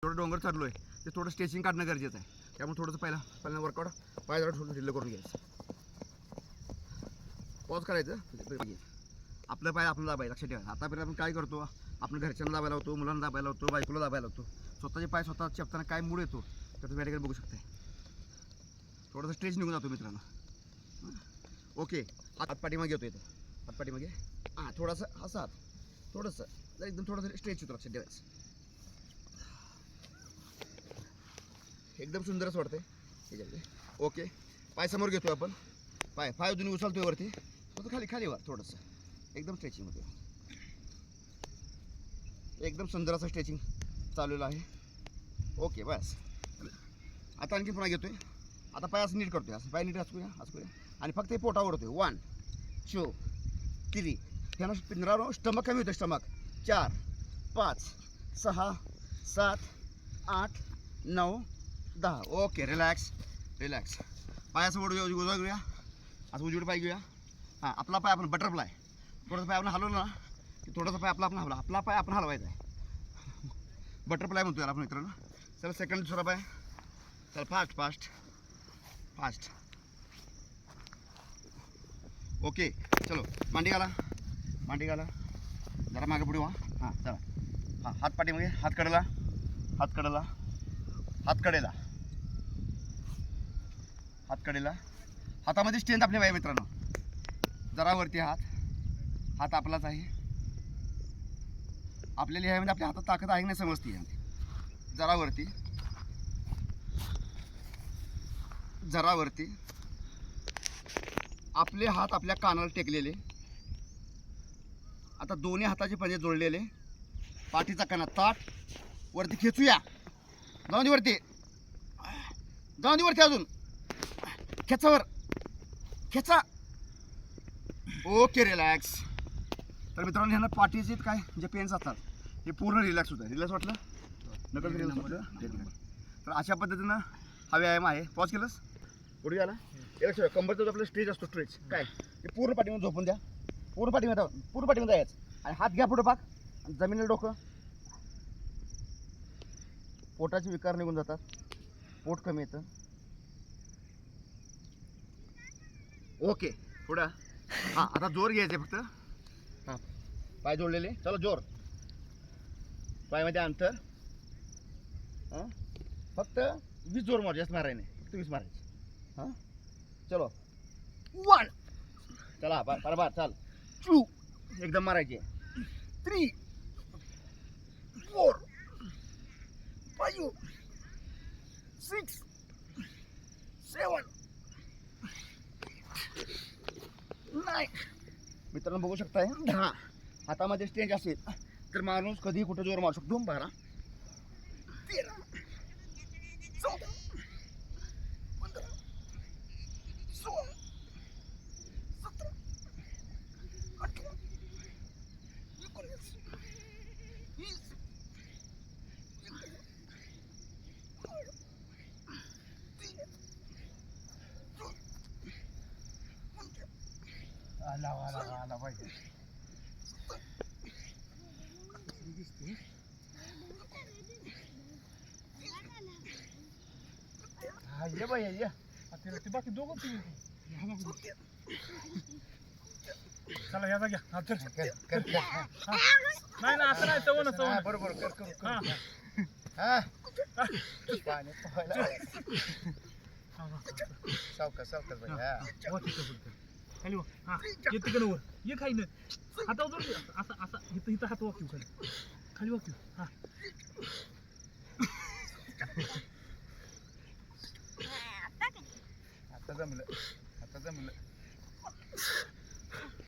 थोडं डोंगर चढलोय ते थोडं स्ट्रेचिंग काढणं गरजेचं आहे. त्यामुळे थोडंसं पहिला वर्कआउट पाय जरा थोडं ढिल्लं करून घ्यायचं. पॉज करायचं. आपलं पाय आपलं दाबायचं. लक्षात ठेवा. आतापर्यंत आपण काय करतो, आपण घरच्यांना दाबायला होतो, मुलांना दाबायला होतो, बायकोला दाबायला होतो. स्वतःचे पाय स्वतः चेपताना काय मूड येतो तर तुम्ही या ठिकाणी बघू शकताय. थोडंसं स्ट्रेच निघून जातो मित्रांनो. ओके, हात पाठीमागे येतो. इथं हात पाठीमागे. हां, थोडासा असा हात थोडंसं जर एकदम थोडंसं स्ट्रेच होतं. लक्षात ठेवायचं. एकदम सुंदर असं वाटतंय ह्याच्यामध्ये. ओके, पाय समोर घेतो आपण. पाय दोन्ही उचलतोय वरती. फक्त खाली वर थोडंसं एकदम स्ट्रेचिंग होतं. एकदम सुंदर असं स्ट्रेचिंग चाललेलं आहे. ओके, बस. आता आणखी पुन्हा घेतोय. आता पाय असं नीट करतोय. असं पाय नीट असं करूया आणि फक्त हे पोटावर होतोय. 1 2 3. ह्यानं पिंजरावर स्टमक कमी होतं. स्टमक 4 5 6 7 8 9 10. Okay, relax. पाय असं उजवा घेऊया. असं उजवीकडे पाय घेऊया. हां, आपला पाय आपण बटरफ्लाय. थोडासा पाय आपण हलवलं ना की थोडासा पाय आपला पाय आपण हलवायचा आहे. बटरफ्लाय म्हणतो याला आपण मित्रांनो. चला सेकंड दुसरा पाय. चला फास्ट. ओके, चलो मांडी घाला. जरा मागे पुढे व्हा. हां, चला. हां, हात पाठीमागे. हात कडेला. हातामध्ये स्ट्रेंथ आपली पाहिजे मित्रांनो. जरा वरती हात आपलाच आहे. आपल्याला ह्यामध्ये आपल्या हातात ताकद आहे की नाही समजते. जरा वरती. आपले हात आपल्या कानाला टेकलेले. आता दोन्ही हाताचे पंजे जोडलेले. पाठीचा कणा ताट वरती खेचूया. जाऊ दे वरती अजून. खेचा. Okay, relax. तर मित्रांनो, ह्यांना पाठीचे काय जे पेन्स असतात हे पूर्ण रिलॅक्स होतं. रिलॅक्स वाटलं नकल रिलॅक्स वाटलं. तर अशा पद्धतीनं हा व्यायाम आहे. पॉज केलंस पुढे आला. एक कंबरचा जो आपला स्ट्रेच असतो काय ते पूर्ण पाठीमध्ये झोपून द्या. पूर्ण पाठीमध्ये जायचं आणि हात घ्या पुढे पाक. जमिनीला डोकं. पोटाचे विकार निघून जातात. पोट कमी येतं. ओके, पुढं. हां, आता जोर घ्यायचे फक्त. हां, पाय जोडलेले. चलो जोर. पायामध्ये अंतर. हां, फक्त 20 जोर मार. जास्त मारायचं नाही. फक्त 20 मारायचे. हां, चलो 1. चला बरोबर. चाल 2. एकदम मारायचे. 3 4 5 6 7 9. मित्रांनो बघू शकताय. 10. हातामध्ये स्ट्रेंच असेल तर माणूस कधी कुठं जोर मारू शकतो. 12 13 14 15 16 17 18 19 20 आला पाहिजे. ये बाई ये. ते बाकी दोघं चला या घ्या. नाही ना असं नाही. चवण बरोबर कर. सावकाश बाई. खाली वा. हां, येते का वर ये. खाई ना हातावर असं इथं हात वाकीव खाली वाकीव. हां, आता जमलं.